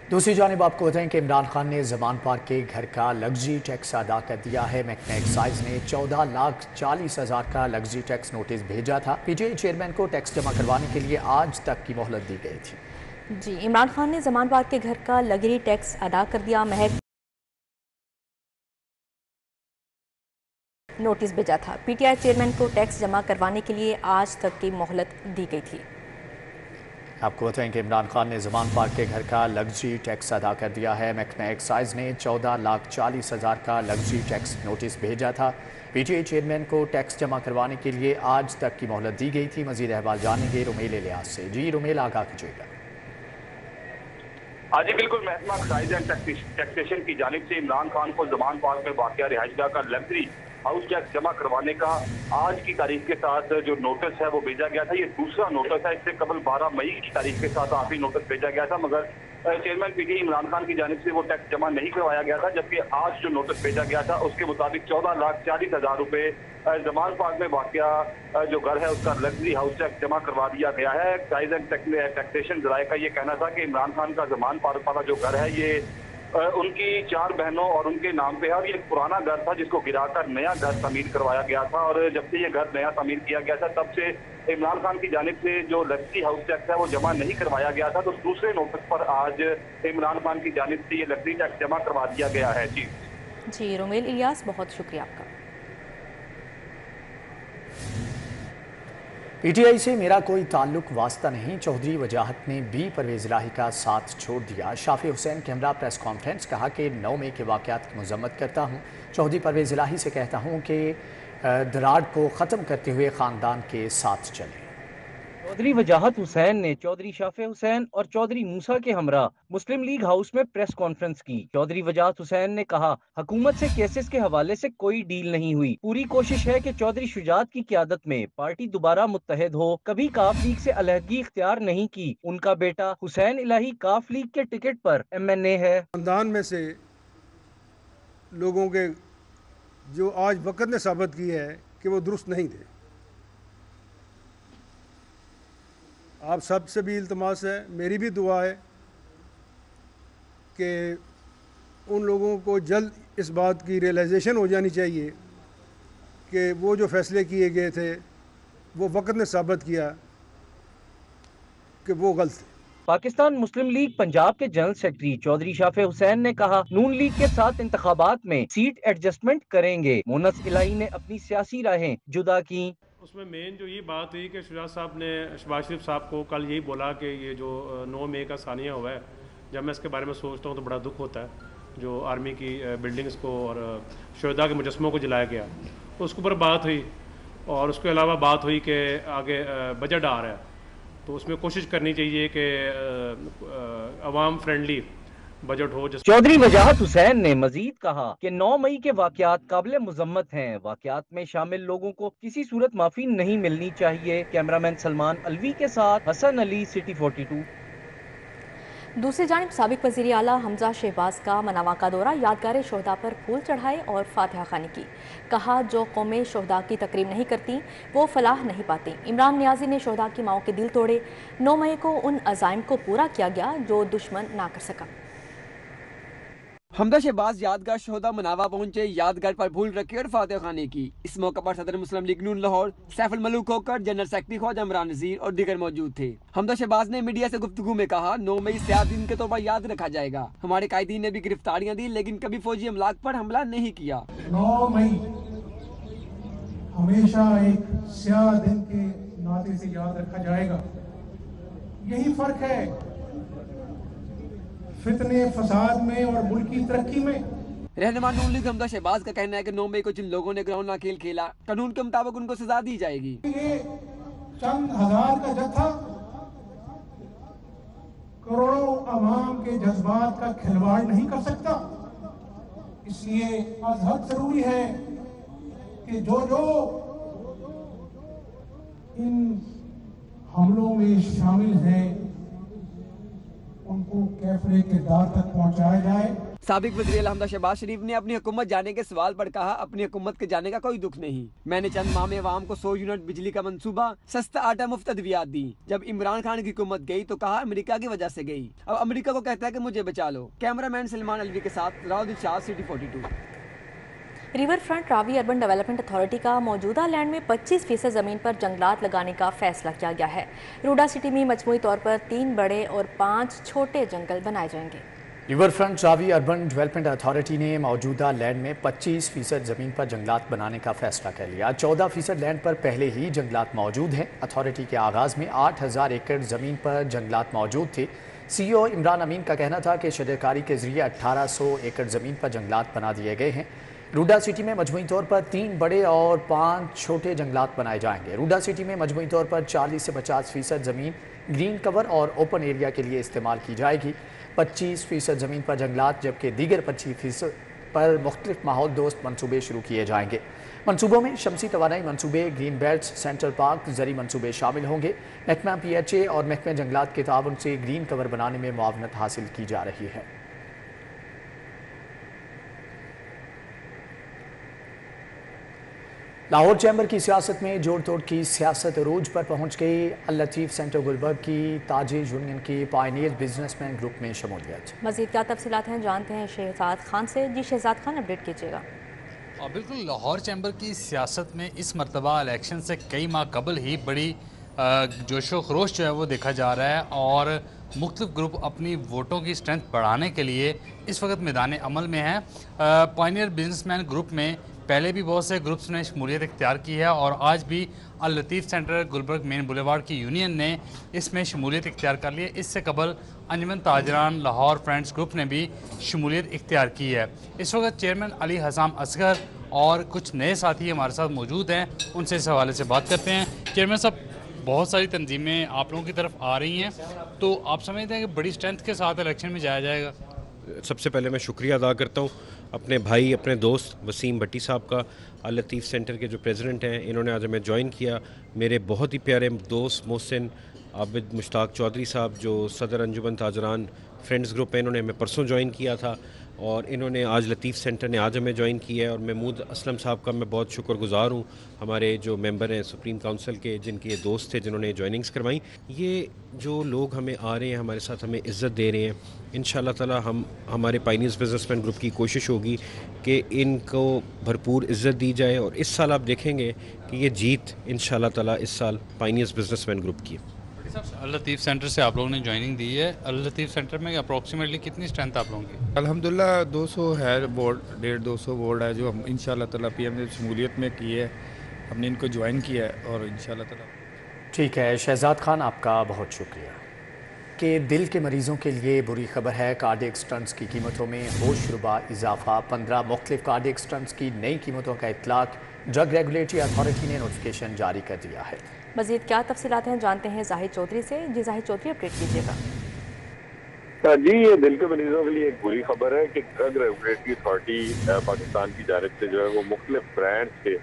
दूसरी जानिब आपको बताएं कि इमरान खान ने जमान पार्क के घर का लग्जरी टैक्स अदा कर दिया है। महकमा एक्साइज ने 14,40,000 का लग्जरी टैक्स नोटिस भेजा था। पीटीआई चेयरमैन को टैक्स जमा करवाने के लिए आज तक की मोहलत दी गई थी। जी, इमरान खान ने जमान पार्क के घर का लग्जरी टैक्स अदा कर दिया। नोटिस भेजा था। पीटीआई चेयरमैन को टैक्स जमा करवाने के लिए आज तक की मोहलत दी गई थी। आपको बताएं कि इमरान खान ने जमान पार्क के घर का लग्जरी टैक्स अदा कर दिया है। महकमा एक्साइज ने 14,40,000 का लग्जरी टैक्स नोटिस भेजा था। पीटीआई चेयरमैन को टैक्स जमा करवाने के लिए आज तक की मोहलत दी गई थी। मजीद अहवाल जानेंगे रुमेल इलियास से। जी रुमेल, आगाह कीजिएगा। जी बिल्कुल, महकमा एक्साइज एंड टैक्सेशन की जानिब से इमरान खान को जमान पार्क में वाक़िया रिहाइशगाह का लग्जरी हाउस टैक्स जमा करवाने का आज की तारीख के साथ जो नोटिस है वो भेजा गया था। ये दूसरा नोटिस है। इससे कबल 12 मई की तारीख के साथ आखिरी नोटिस भेजा गया था, मगर चेयरमैन पीटीआई इमरान खान की जानिब से वो टैक्स जमा नहीं करवाया गया था। जबकि आज जो नोटिस भेजा गया था उसके मुताबिक 14,40,000 रुपये जमान पार्क में वाक़िया जो घर है उसका लग्जरी हाउस टैक्स जमा करवा दिया गया है। एक्साइज एंड टैक्सेशन जराये का ये कहना था कि इमरान खान का जमान पार्क वाला जो घर है ये उनकी 4 बहनों और उनके नाम पे है, और ये पुराना घर था जिसको गिराकर नया घर तमीर करवाया गया था। और जब से ये घर नया तमीर किया गया था तब से इमरान खान की जानिब से जो लग्जरी हाउस टैक्स है वो जमा नहीं करवाया गया था। तो दूसरे नोटिस पर आज इमरान खान की जानिब से ये लग्जरी टैक्स जमा करवा दिया गया है। जी रुमेल इलियास, बहुत शुक्रिया आपका। पीटीआई से मेरा कोई ताल्लुक वास्ता नहीं, चौधरी वजाहत ने भी परवेज इलाही का साथ छोड़ दिया। शाफी हुसैन के हमरा प्रेस कॉन्फ्रेंस, कहा कि 9 मई के वाक़यात की मजम्मत करता हूँ। चौधरी परवेज इलाही से कहता हूँ कि दराड़ को ख़त्म करते हुए ख़ानदान के साथ चलें। चौधरी वजाहत हुसैन ने चौधरी शाफी हुसैन और चौधरी मूसा के हमरा मुस्लिम लीग हाउस में प्रेस कॉन्फ्रेंस की। चौधरी वजाहत हुसैन ने कहा, हुकूमत से केसेस के हवाले से कोई डील नहीं हुई। पूरी कोशिश है कि चौधरी शुजात की क़यादत में पार्टी दोबारा मुत्तहद हो। कभी काफ लीग से अलहदगी इख्तियार नहीं की। उनका बेटा हुसैन इलाही काफ लीग के टिकट पर MNA है। खानदान में से लोगों के जो आज वक्त ने साबित किया है कि वो दुरुस्त नहीं थे। आप सबसे भी इल्तमास है, मेरी भी दुआ है कि उन लोगों को जल्द इस बात की रियलाइजेशन हो जानी चाहिए कि वो जो फैसले किए गए थे वो वक्त ने साबित किया कि वो गलत थे। पाकिस्तान मुस्लिम लीग पंजाब के जनरल सेक्रेटरी चौधरी शाफी हुसैन ने कहा, नून लीग के साथ इंतखाबात में सीट एडजस्टमेंट करेंगे। मोनस इलाही ने अपनी सियासी राहें जुदा की। उसमें मेन जो ये बात हुई कि शुजात साहब ने शहबाज शरीफ साहब को कल यही बोला कि ये जो 9 मई का सानिया हुआ है, जब मैं इसके बारे में सोचता हूँ तो बड़ा दुख होता है। जो आर्मी की बिल्डिंग्स को और शहदा के मुजस्मों को जलाया गया, तो उसके ऊपर बात हुई। और उसके अलावा बात हुई कि आगे बजट आ रहा है तो उसमें कोशिश करनी चाहिए कि अवाम फ्रेंडली बजट हो। चौधरी वजाहत हुसैन ने मजीद कहा कि 9 मई के वाक़यात काबिल मुजम्मत हैं। वाक़यात में शामिल लोगों को किसी सूरत माफी नहीं मिलनी चाहिए। कैमरामैन सलमान अलवी के साथ हसन अली, सिटी 42। दूसरी जानिब साबिक वज़ीर आला हमजा शहबाज का मनावा का दौरा, यादगार शोहदा पर फूल चढ़ाए और फातिहा खानी की। कहा, जो कौमें शोहदा की तकरीम नहीं करती वो फलाह नहीं पाती। इमरान नियाजी ने शोहदा की माओं के दिल तोड़े। 9 मई को उन अज़ाइम को पूरा किया गया जो दुश्मन ना कर सका। हमजा शहबाज यादगार शोहदा मनावा पहुंचे, यादगार पर फूल रखे और फातिहा खाने की। इस मौके पर सदर मुस्लिम लीग नून लाहौर सैफुल मलूक होकर जनरल सेक्रेटरी ख्वाजा इमरान नज़ीर और दीगर मौजूद थे। हमजा शहबाज ने मीडिया से गुफ्तगू में कहा, 9 मई स्याह दिन के तौर पर याद रखा जाएगा। हमारे कायदीन ने भी गिरफ्तारियां दी लेकिन कभी फौजी अमलाक पर हमला नहीं किया। 9 मई हमेशा एक स्याह दिन के नाते से याद रखा जाएगा। यही फर्क है फितने फसाद में और मुल्क की तरक्की में। रहनुमा नून लीग हमजा शहबाज का कहना है कि 9 मई को जिन लोगों ने ग्राउंड ना खेल खेला, कानून के मुताबिक उनको सजा दी जाएगी। ये चंद हजार का जत्था करोड़ों अवाम के जज्बात का खिलवाड़ नहीं कर सकता। इसलिए आज हद जरूरी है कि जो इन हमलों में शामिल हैं उनको कैफरे के दार तक पहुंचाया जाए। साबिक वज़ीर हमजा शहबाज शरीफ ने अपनी हुकूमत जाने के सवाल पर कहा, अपनी हुकूमत के जाने का कोई दुख नहीं, मैंने चंद माह में अवाम को 100 यूनिट बिजली का मंसूबा, सस्ता आटा, मुफ्त अद्वियात दी। जब इमरान खान की हुकूमत गई तो कहा अमेरिका की वजह से गई, अब अमेरिका को कहता है कि मुझे बचा लो। कैमरामैन सलमान अलवी के साथ Rauddin Shah, city 42। River front Ravi urban development authority का मौजूदा लैंड में 25% ज़मीन पर जंगलात लगाने का फैसला किया गया है। रूडा सिटी में मजमूई तौर पर 3 बड़े और 5 छोटे जंगल बनाए जाएंगे। River front Ravi urban development authority ने मौजूदा लैंड में 25% ज़मीन पर जंगलात बनाने का फैसला कर लिया। 14% लैंड पर पहले ही जंगलात मौजूद हैं। अथॉरिटी के आगाज़ में 8000 एकड़ ज़मीन पर जंगलात मौजूद थे। CEO इमरान अमीन का कहना था कि शजरकारी के ज़रिए 1800 एकड़ ज़मीन पर जंगलात बना दिए गए हैं। रूडा सिटी में मजमूई तौर पर 3 बड़े और 5 छोटे जंगलात बनाए जाएंगे। रूडा सिटी में मजमूई तौर पर 40 से 50% ज़मीन ग्रीन कवर और ओपन एरिया के लिए इस्तेमाल की जाएगी। 25% ज़मीन पर जंगलात जबकि दीगर 25% पर मुख्तलिफ माहौल दोस्त मनसूबे शुरू किए जाएंगे। मनसूबों में शमसी तवानाई मनसूबे, ग्रीन बेल्ट्स, सेंट्रल पार्क, ज़री मनसूबे शामिल होंगे। महकमा PHA और महकमा जंगलात के ताउन से ग्रीन कवर बनाने में मुआवनत हासिल की जा रही है। लाहौर चैम्बर की सियासत में जोड़ तोड़ की सियासत रोज पर पहुंच गई। अल लतीफ़ सेंटर गुलबर्ग की ताजे यूनियन की पायनियर बिजनेसमैन ग्रुप में शमूलियत। मज़ीद क्या तफसीलात हैं जानते हैं शहजाद खान से। जी शहजाद खान, अपडेट कीजिएगा। और बिल्कुल, लाहौर चैम्बर की सियासत में इस मरतबा इलेक्शन से कई माह कबल ही बड़ी जोशो खरोश जो है वो देखा जा रहा है और मुख्तलिफ ग्रुप अपनी वोटों की स्ट्रेंथ बढ़ाने के लिए इस वक्त मैदान अमल में है। पायनियर बिजनेसमैन ग्रुप में पहले भी बहुत से ग्रुप्स ने शमूलियत इख्तियार की है और आज भी अल लतीफ़ सेंटर गुलबर्ग मेन बुलेवार्ड की यूनियन ने इसमें शमूलियत इख्तियार कर ली है। इससे कबल अंजुमन ताजरान लाहौर फ्रेंड्स ग्रुप ने भी शमूलियत इख्तियार की है। इस वक्त चेयरमैन अली हसाम असगर और कुछ नए साथी हमारे साथ मौजूद हैं, उनसे इस हवाले से बात करते हैं। चेयरमैन साहब, बहुत सारी तंजीमें आप लोगों की तरफ आ रही हैं, तो आप समझते हैं कि बड़ी स्ट्रेंथ के साथ इलेक्शन में जाया जाएगा? सबसे पहले मैं शुक्रिया अदा करता हूँ अपने भाई, अपने दोस्त वसीम भट्टी साहब का, अल लतीफ़ सेंटर के जो प्रेसिडेंट हैं। इन्होंने आज हमें ज्वाइन किया। मेरे बहुत ही प्यारे दोस्त मोहसिन आबिद मुश्ताक चौधरी साहब जो सदर अंजुमन ताजरान फ्रेंड्स ग्रुप है, इन्होंने हमें परसों ज्वाइन किया था और इन्होंने आज लतीफ़ सेंटर ने आज हमें ज्वाइन किया है। और महमूद असलम साहब का मैं बहुत शुक्रगुजार हूँ, हमारे जो मेंबर हैं सुप्रीम काउंसिल के, जिनके ये दोस्त थे जिन्होंने ज्वाइनिंग्स करवाई। ये जो लोग हमें आ रहे हैं, हमारे साथ हमें इज़्ज़त दे रहे हैं, इंशाल्लाह ताला हम हमारे पायनियर्स बिजनेसमैन ग्रुप की कोशिश होगी कि इनको भरपूर इज़्ज़त दी जाए। और इस साल आप देखेंगे कि ये जीत इंशाल्लाह ताला इस साल पायनियर्स बिजनेसमैन ग्रुप की है। अल लतीफ़ सेंटर से आप लोगों ने ज्वाइनिंग दी है। अल लतीफ़ सेंटर में अप्रॉक्सीमेटली कितनी स्ट्रेंथ आप लोगों की? अल्हम्दुलिल्लाह 200 है बोर्ड, 150-200 बोर्ड है जो हम इंशाल्लाह ताला PM ने शमूलियत में की है, हमने इनको ज्वाइन किया है और इंशाल्लाह ताला। ठीक है शहजाद खान, आपका बहुत शुक्रिया। कि दिल के मरीज़ों के लिए बुरी खबर है, कार्डियक स्टंट्स की कीमतों में होशरुबा इजाफा। 15 मुख्तलिफ कार्डियक स्टंट्स की नई कीमतों का इतलाक ड्रग रेगुलेटरी अथॉरिटी ने नोटिफिकेशन जारी कर दिया है। मज़ीद क्या तफसीलात हैं जानते हैं जाहिद चौधरी से। जी जाहिद चौधरी, अपडेट कीजिएगा। जी, ये दिल के मरीजों के लिए एक बुरी खबर है कि ड्रग रेगुलेटरी अथॉरिटी पाकिस्तान की जानिब से जो है वो मुख्तलिफ ब्रांड के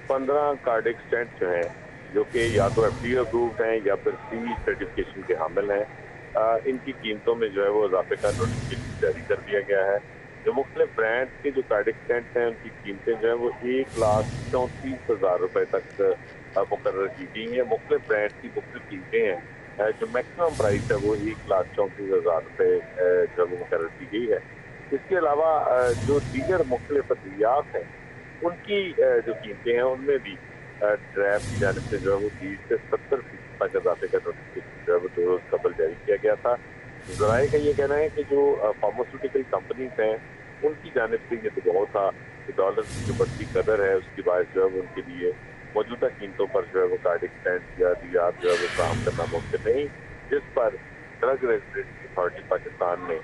15 कार्डियक स्टेंट जो हैं, जो कि या तो FDA अप्रूव्ड हैं या फिर CE सर्टिफिकेशन के हामिल हैं, इनकी कीमतों में जो है वो इजाफे का नोटिफिकेशन जारी कर दिया गया है। जो मुख्तलिफ ब्रांड के जो कार्डियक स्टेंट हैं उनकी कीमतें जो है वो 1,34,000 रुपये तक मुकर्रर की गई हैं। मुख्तलिफ ब्रांड की मुख्तलिफ कीमतें हैं, जो मैक्सिमम प्राइस है वो 1,34,000 रुपये जो है मुकर्रर की गई है। इसके अलावा जो दीगर मुख्तलिफ अद्वियात हैं उनकी जो कीमतें हैं उनमें भी ड्रैफ की जानिब से जो है वो 30 से 70% तक इजाफे का नोटिफिकेशन जो है वो 2 रोज़ कबल जारी किया गया था। ज़राए का ये कहना है कि जो फार्मास्यूटिकल कंपनीज हैं उनकी जानिब से ये दबाव था कि डॉलर की जो बढ़ती कदर है उसकी बायस जो है वो उनके लिए मौजूदा कीमतों पर जो है वो कार्डियक स्टेंट या अद्वियात जो है वो काम करना मुमकिन नहीं, जिस पर ड्रग रेगुलेटरी अथॉरिटी पाकिस्तान ने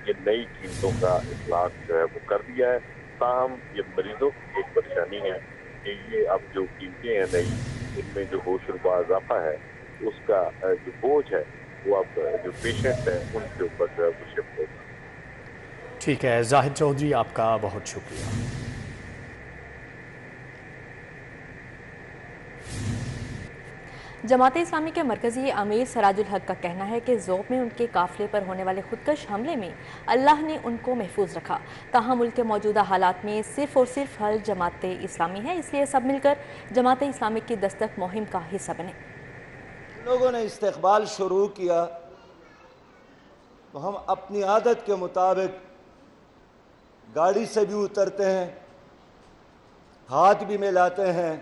ये नई कीमतों का इतलाक जो है वो कर दिया है। ताहम ये मरीजों की एक परेशानी है कि ये अब जो कीमतें हैं नई, इनमें जो होशरुबा इजाफा है उसका जो बोझ है वो अब जो पेशेंट है उनके ऊपर जो है वो शिफ्ट होगा। ठीक है जाहिद चौधरी, आपका बहुत शुक्रिया। जमात इस्लामी के मरकजी अमीर सराजुल हक का कहना है कि ज़ोब में उनके काफिले पर होने वाले खुदकश हमले में अल्लाह ने उनको महफूज रखा। ताहम मुल्क के मौजूदा हालात में सिर्फ और सिर्फ हल जमात इस्लामी है, इसलिए सब मिलकर जमात इस्लामी की दस्तक मुहिम का हिस्सा बने। लोगों ने इस्तकबाल शुरू किया तो हम अपनी आदत के मुताबिक गाड़ी से भी उतरते हैं, हाथ भी मिलाते हैं,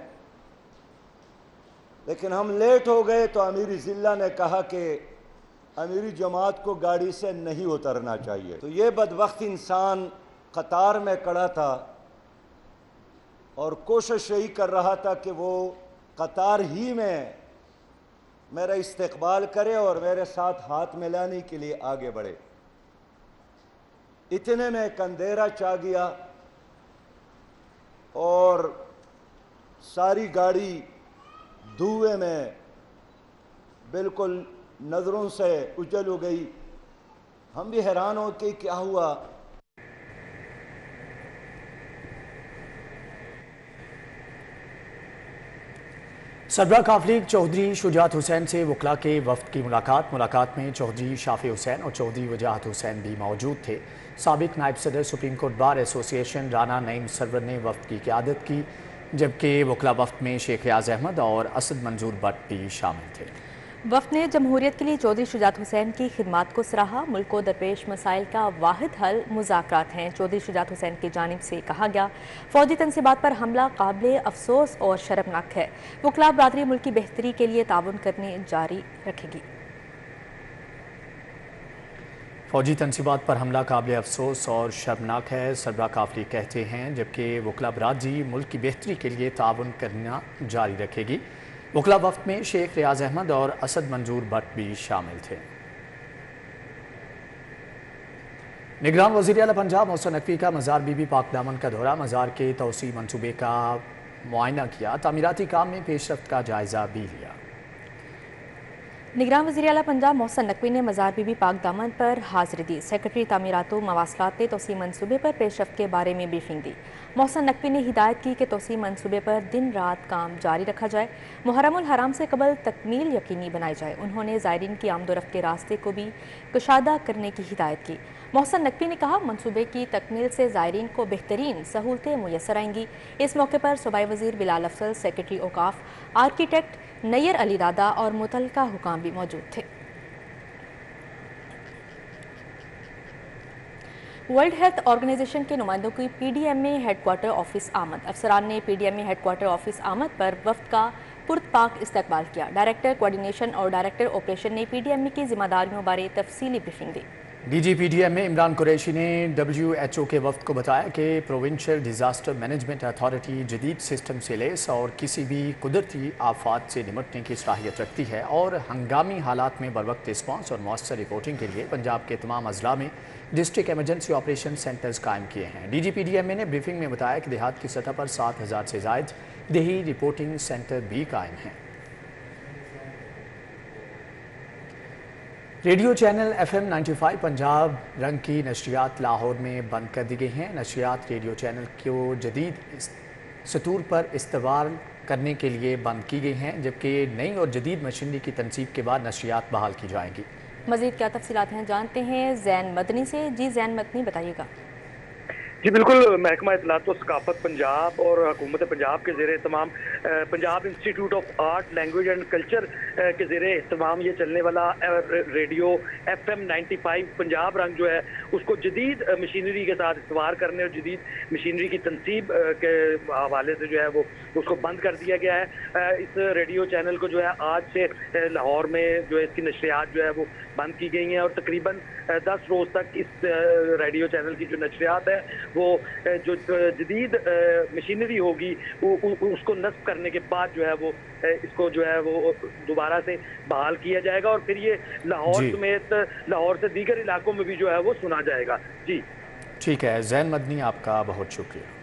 लेकिन हम लेट हो गए तो अमीरी ज़िला ने कहा कि अमीरी जमात को गाड़ी से नहीं उतरना चाहिए। तो ये बदबख्त इंसान कतार में खड़ा था और कोशिश यही कर रहा था कि वो कतार ही में मेरा इस्तकबाल करे और मेरे साथ हाथ मिलाने के लिए आगे बढ़े। इतने में एक अंधेरा छा गया और सारी गाड़ी धुएं में बिल्कुल नज़रों से उजल हो गई। हम भी हैरान हो कि क्या हुआ। सरबराह काफिले चौधरी शुजात हुसैन से वकला के वफ्द की मुलाकात में चौधरी शाफी हुसैन और चौधरी वजाहत हुसैन भी मौजूद थे। साबिक नायब सदर supreme court bar association Rana Naeem Sarwar ने वफ्द की क़यादत की, जबकि वकला वफ्द में शेख रियाज अहमद और असद मंजूर भट्ट भी शामिल थे। वफ्द ने जमहूरियत के लिए चौधरी शुजात हुसैन की खिदमात को सराहा। मुल्क को दरपेश मसाइल का वाहिद हल मुज़ाकरात हैं। चौधरी शुजात हुसैन की जानिब से कहा गया, फौजी तनसीबात पर हमला काबिल अफसोस और शर्मनाक है। वकला बरादरी मुल्क की बेहतरी के लिए ताउन करने जारी रखेगी। फौजी तनसीबात पर हमला काबिल अफसोस और शर्मनाक है, सरबराह काफिले कहते हैं, जबकि वकला बरादरी मुल्क की बेहतरी के लिए ताउन करना जारी रखेगी। वकला वफ्द में शेख रियाज अहमद और असद मंजूर भट्ट भी शामिल थे। निगरान वज़ीर आला पंजाब मोहसिन नकवी का मज़ार बीबी पाक दामन का दौरा, मज़ार के तोसी मंसूबे का मुआयना किया, तामीराती काम में पेशरफ्त का जायजा भी लिया। निगरान वज़ीर आला पंजाब मोहसिन नकवी ने मज़ार बीबी पाक दामन पर हाज़िरी दी। सेक्रेटरी तामीरात व मवासलात ने तोसी मंसूबे पर पेशरफ्त के बारे में ब्रीफिंग दी। मोहसिन नकवी ने हिदायत की कि तोसी मंसूबे पर दिन रात काम जारी रखा जाए, मुहर्रमुल हराम से कबल तकमील यकीनी बनाई जाए। उन्होंने ज़ायरीन की आमदोरफ्त के रास्ते को भी कुशादा करने की हिदायत की। मोहसिन नकवी ने कहा, मंसूबे की तकमील से ज़ायरीन को बेहतरीन सहूलतें मुयसर आएंगी। इस मौके पर सूबाई वज़ीर बिलाल अफसल, सेक्रेटरी औकाफ, आर्किटेक्ट नैयर अली दादा और मुतलका हुकाम भी मौजूद थे। वर्ल्ड हेल्थ ऑर्गेनाइजेशन के नुमाइंदों की PDMA हेडक्वार्टर ऑफिस आमद। अफसरान ने PDMA हेडक्वार्टर ऑफिस आमद पर वफ्द का पुरतपाक इस्तकबाल किया। डायरेक्टर कोऑर्डिनेशन और डायरेक्टर ऑपरेशन ने PDMA की जिम्मेदारियों बारे तफसीली ब्रीफिंग दी। DG PDMA इमरान कुरैशी ने WHO के वफ्द को बताया कि प्रोविंशियल डिज़ास्टर मैनेजमेंट अथॉरिटी जदीद सिस्टम से लेस और किसी भी कुदरती आफात से निपटने की सलाहियत रखती है और हंगामी हालात में बरवक्त रिस्पॉन्स और मौसर रिपोर्टिंग के लिए पंजाब के तमाम अजला में डिस्ट्रिक्ट एमरजेंसी ऑपरेशन सेंटर्स कायम किए हैं। DG PDMA ने ब्रीफिंग में बताया कि देहात की सतह पर 7,000 से ज़ायद देही रिपोर्टिंग सेंटर भी कायम हैं। रेडियो चैनल FM 95 पंजाब रंग की नशरियात लाहौर में बंद कर दी गई हैं। नशरियात रेडियो चैनल को जदीद सतूर पर इस्तेमाल करने के लिए बंद की गई हैं, जबकि नई और जदीद मशीनरी की तनसीब के बाद नशरियात बहाल की जाएंगी। मज़ीद क्या तफसीलात हैं जानते हैं जैन मदनी से। जी जैन मदनी, बताइएगा। जी बिल्कुल, महकमा इत्तलात व सकाफत पंजाब और हुकूमत पंजाब के ज़ेरे तमाम Punjab institute of art language and culture के ज़ेरे तमाम ये चलने वाला रेडियो FM 95 पंजाब रंग जो है उसको जदीद मशीनरी के साथ इस्तेमाल करने और जदीद मशीनरी की तनसीब के हवाले से जो है वो उसको बंद कर दिया गया है। इस रेडियो चैनल को जो है आज से लाहौर में जो है इसकी नशरियात जो है वो बंद की गई हैं और तकरीबन 10 रोज़ तक इस रेडियो चैनल की जो नशरियात है वो जो जदीद मशीनरी होगी उसको नस्ब करने के बाद जो है वो इसको जो है वो दोबारा से बहाल किया जाएगा और फिर ये लाहौर समेत लाहौर से दीगर इलाकों में भी जो है वो सुना जाएगा। जी ठीक है, जैन मदनी आपका बहुत शुक्रिया।